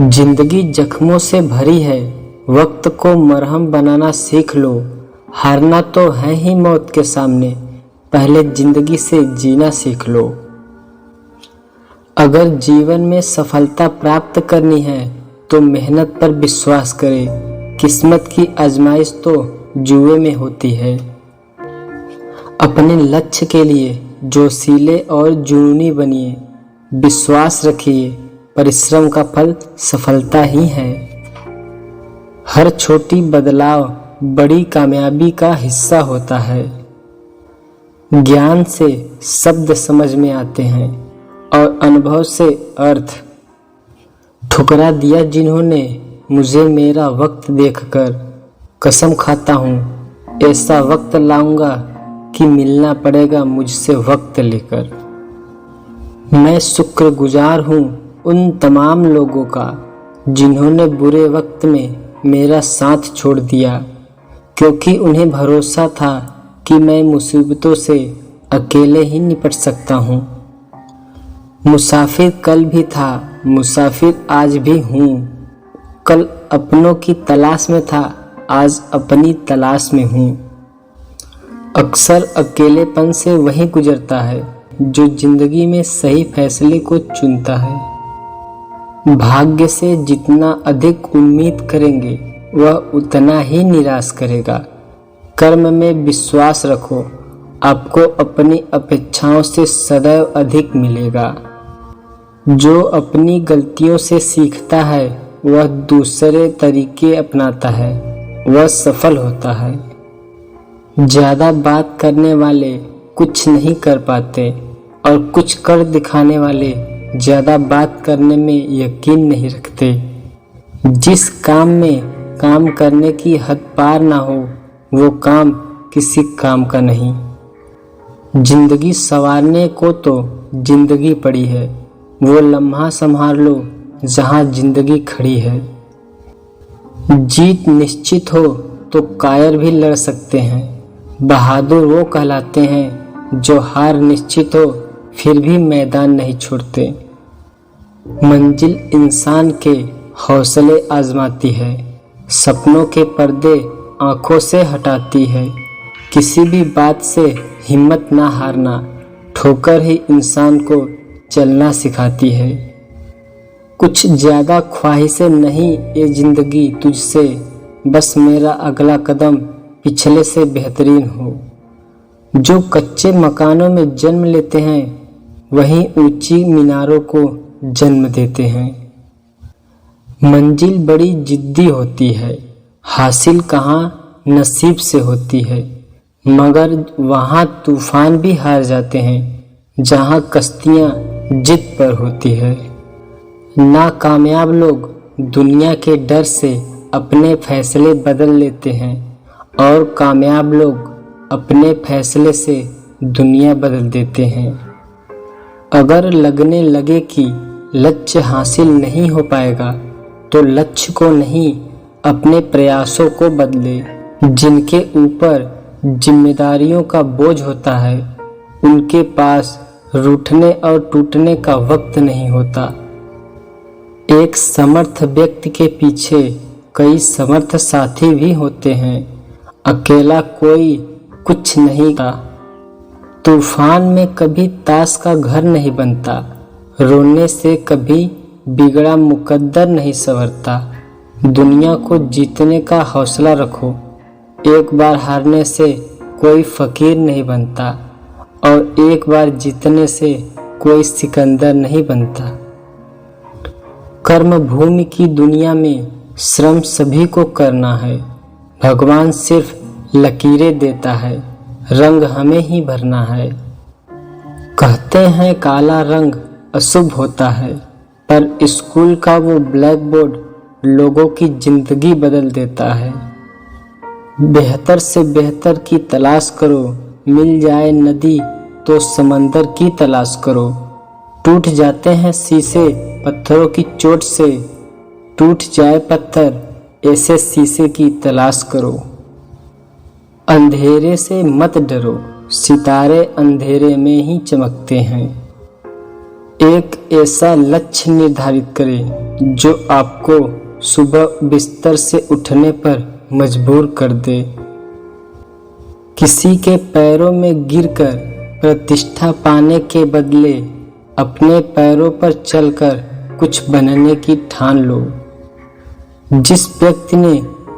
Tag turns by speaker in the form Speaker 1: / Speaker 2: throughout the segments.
Speaker 1: जिंदगी जख्मों से भरी है, वक्त को मरहम बनाना सीख लो। हारना तो है ही मौत के सामने, पहले जिंदगी से जीना सीख लो। अगर जीवन में सफलता प्राप्त करनी है तो मेहनत पर विश्वास करें। किस्मत की आजमाइश तो जुए में होती है। अपने लक्ष्य के लिए जोशीले और जुनूनी बनिए। विश्वास रखिए, परिश्रम का फल सफलता ही है। हर छोटी बदलाव बड़ी कामयाबी का हिस्सा होता है। ज्ञान से शब्द समझ में आते हैं और अनुभव से अर्थ। ठुकरा दिया जिन्होंने मुझे मेरा वक्त देखकर, कसम खाता हूँ ऐसा वक्त लाऊंगा कि मिलना पड़ेगा मुझसे वक्त लेकर। मैं शुक्रगुजार हूँ उन तमाम लोगों का जिन्होंने बुरे वक्त में मेरा साथ छोड़ दिया, क्योंकि उन्हें भरोसा था कि मैं मुसीबतों से अकेले ही निपट सकता हूँ। मुसाफिर कल भी था, मुसाफिर आज भी हूँ। कल अपनों की तलाश में था, आज अपनी तलाश में हूँ। अक्सर अकेलेपन से वही गुजरता है जो जिंदगी में सही फैसले को चुनता है। भाग्य से जितना अधिक उम्मीद करेंगे वह उतना ही निराश करेगा। कर्म में विश्वास रखो, आपको अपनी अपेक्षाओं से सदैव अधिक मिलेगा। जो अपनी गलतियों से सीखता है वह दूसरे तरीके अपनाता है, वह सफल होता है। ज़्यादा बात करने वाले कुछ नहीं कर पाते और कुछ कर दिखाने वाले ज़्यादा बात करने में यकीन नहीं रखते। जिस काम में काम करने की हद पार ना हो वो काम किसी काम का नहीं। जिंदगी संवारने को तो जिंदगी पड़ी है, वो लम्हा संभाल लो जहाँ जिंदगी खड़ी है। जीत निश्चित हो तो कायर भी लड़ सकते हैं। बहादुर वो कहलाते हैं जो हार निश्चित हो फिर भी मैदान नहीं छोड़ते। मंजिल इंसान के हौसले आजमाती है, सपनों के पर्दे आंखों से हटाती है। किसी भी बात से हिम्मत ना हारना, ठोकर ही इंसान को चलना सिखाती है। कुछ ज़्यादा ख्वाहिशें नहीं ये जिंदगी तुझसे, बस मेरा अगला कदम पिछले से बेहतरीन हो। जो कच्चे मकानों में जन्म लेते हैं वहीं ऊंची मीनारों को जन्म देते हैं। मंजिल बड़ी जिद्दी होती है, हासिल कहाँ नसीब से होती है। मगर वहाँ तूफान भी हार जाते हैं जहाँ कश्तियाँ जिद पर होती है। नाकामयाब लोग दुनिया के डर से अपने फैसले बदल लेते हैं और कामयाब लोग अपने फैसले से दुनिया बदल देते हैं। अगर लगने लगे कि लक्ष्य हासिल नहीं हो पाएगा तो लक्ष्य को नहीं अपने प्रयासों को बदले। जिनके ऊपर जिम्मेदारियों का बोझ होता है उनके पास रूठने और टूटने का वक्त नहीं होता। एक समर्थ व्यक्ति के पीछे कई समर्थ साथी भी होते हैं। अकेला कोई कुछ नहीं का। तूफान में कभी ताश का घर नहीं बनता, रोने से कभी बिगड़ा मुकद्दर नहीं संवरता। दुनिया को जीतने का हौसला रखो, एक बार हारने से कोई फकीर नहीं बनता और एक बार जीतने से कोई सिकंदर नहीं बनता। कर्म भूमि की दुनिया में श्रम सभी को करना है। भगवान सिर्फ लकीरें देता है, रंग हमें ही भरना है। कहते हैं काला रंग अशुभ होता है, पर स्कूल का वो ब्लैक बोर्ड लोगों की जिंदगी बदल देता है। बेहतर से बेहतर की तलाश करो, मिल जाए नदी तो समंदर की तलाश करो। टूट जाते हैं शीशे पत्थरों की चोट से, टूट जाए पत्थर ऐसे शीशे की तलाश करो। अंधेरे से मत डरो, सितारे अंधेरे में ही चमकते हैं। एक ऐसा लक्ष्य निर्धारित करें जो आपको सुबह बिस्तर से उठने पर मजबूर कर दे। किसी के पैरों में गिरकर प्रतिष्ठा पाने के बदले अपने पैरों पर चलकर कुछ बनने की ठान लो। जिस व्यक्ति ने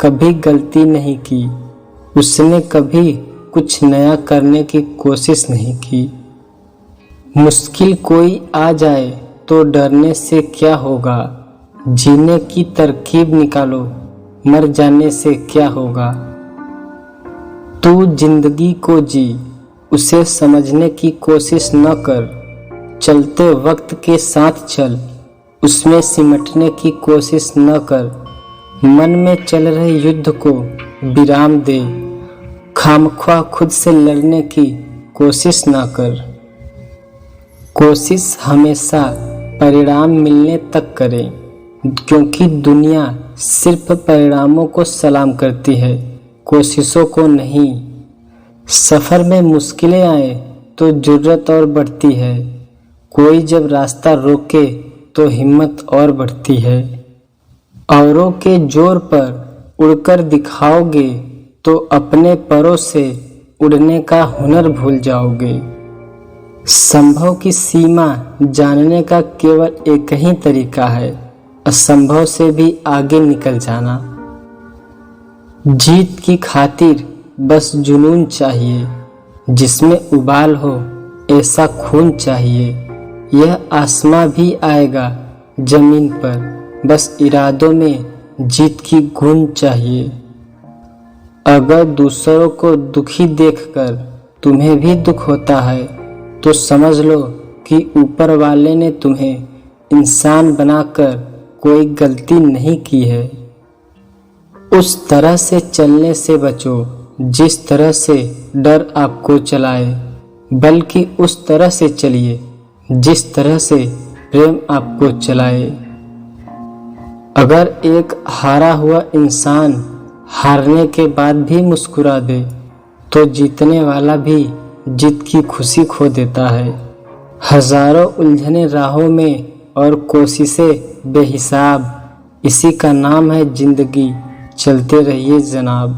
Speaker 1: कभी गलती नहीं की, उसने कभी कुछ नया करने की कोशिश नहीं की। मुश्किल कोई आ जाए तो डरने से क्या होगा, जीने की तरकीब निकालो, मर जाने से क्या होगा। तू जिंदगी को जी, उसे समझने की कोशिश न कर। चलते वक्त के साथ चल, उसमें सिमटने की कोशिश न कर। मन में चल रहे युद्ध को विराम दे, खामख्वाह खुद से लड़ने की कोशिश न कर। कोशिश हमेशा परिणाम मिलने तक करें, क्योंकि दुनिया सिर्फ परिणामों को सलाम करती है, कोशिशों को नहीं। सफ़र में मुश्किलें आए तो जुर्रत और बढ़ती है, कोई जब रास्ता रोके तो हिम्मत और बढ़ती है। औरों के जोर पर उड़कर दिखाओगे तो अपने परों से उड़ने का हुनर भूल जाओगे। संभव की सीमा जानने का केवल एक ही तरीका है, असंभव से भी आगे निकल जाना। जीत की खातिर बस जुनून चाहिए, जिसमें उबाल हो ऐसा खून चाहिए। यह आसमां भी आएगा जमीन पर, बस इरादों में जीत की गूंज चाहिए। अगर दूसरों को दुखी देखकर तुम्हें भी दुख होता है तो समझ लो कि ऊपर वाले ने तुम्हें इंसान बनाकर कोई गलती नहीं की है। उस तरह से चलने से बचो जिस तरह से डर आपको चलाए, बल्कि उस तरह से चलिए जिस तरह से प्रेम आपको चलाए। अगर एक हारा हुआ इंसान हारने के बाद भी मुस्कुरा दे तो जीतने वाला भी जीत की खुशी खो देता है। हजारों उलझने राहों में और कोशिशें बेहिसाब, इसी का नाम है जिंदगी, चलते रहिए जनाब।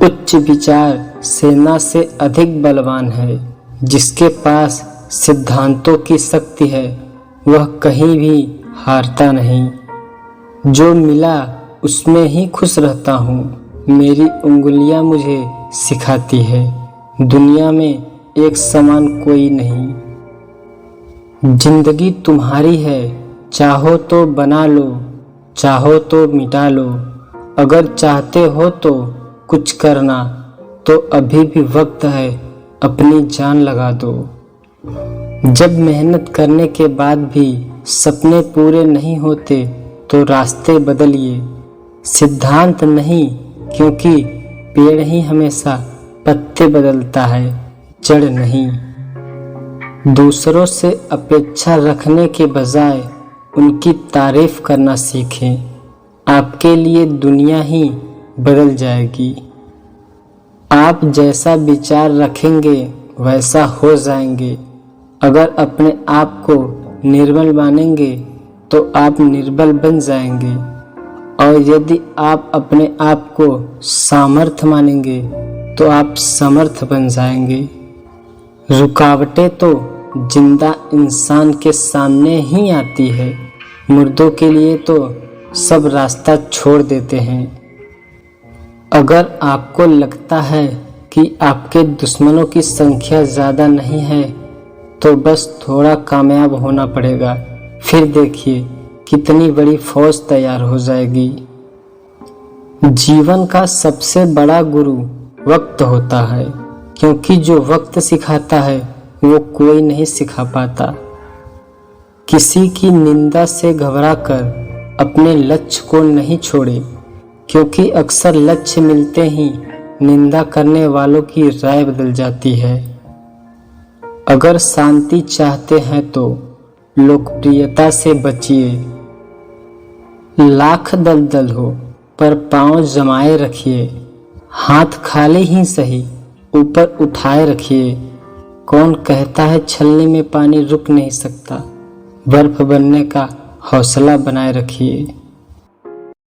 Speaker 1: उच्च विचार सेना से अधिक बलवान है, जिसके पास सिद्धांतों की शक्ति है वह कहीं भी हारता नहीं। जो मिला उसमें ही खुश रहता हूँ, मेरी उंगलियां मुझे सिखाती है दुनिया में एक समान कोई नहीं। जिंदगी तुम्हारी है, चाहो तो बना लो, चाहो तो मिटा लो। अगर चाहते हो तो कुछ करना तो अभी भी वक्त है, अपनी जान लगा दो। जब मेहनत करने के बाद भी सपने पूरे नहीं होते तो रास्ते बदलिए। सिद्धांत नहीं, क्योंकि पेड़ ही हमेशा पत्ते बदलता है, जड़ नहीं। दूसरों से अपेक्षा रखने के बजाय उनकी तारीफ करना सीखें, आपके लिए दुनिया ही बदल जाएगी। आप जैसा विचार रखेंगे वैसा हो जाएंगे। अगर अपने आप को निर्बल मानेंगे तो आप निर्बल बन जाएंगे, और यदि आप अपने आप को सामर्थ्य मानेंगे तो आप समर्थ बन जाएंगे। रुकावटें तो जिंदा इंसान के सामने ही आती है, मुर्दों के लिए तो सब रास्ता छोड़ देते हैं। अगर आपको लगता है कि आपके दुश्मनों की संख्या ज़्यादा नहीं है तो बस थोड़ा कामयाब होना पड़ेगा, फिर देखिए कितनी बड़ी फौज तैयार हो जाएगी। जीवन का सबसे बड़ा गुरु वक्त होता है, क्योंकि जो वक्त सिखाता है वो कोई नहीं सिखा पाता। किसी की निंदा से घबराकर अपने लक्ष्य को नहीं छोड़े, क्योंकि अक्सर लक्ष्य मिलते ही निंदा करने वालों की राय बदल जाती है। अगर शांति चाहते हैं तो लोकप्रियता से बचिए। लाख दलदल हो पर पांव जमाए रखिए, हाथ खाली ही सही ऊपर उठाए रखिए। कौन कहता है छलनी में पानी रुक नहीं सकता। बर्फ बनने का हौसला बनाए रखिए।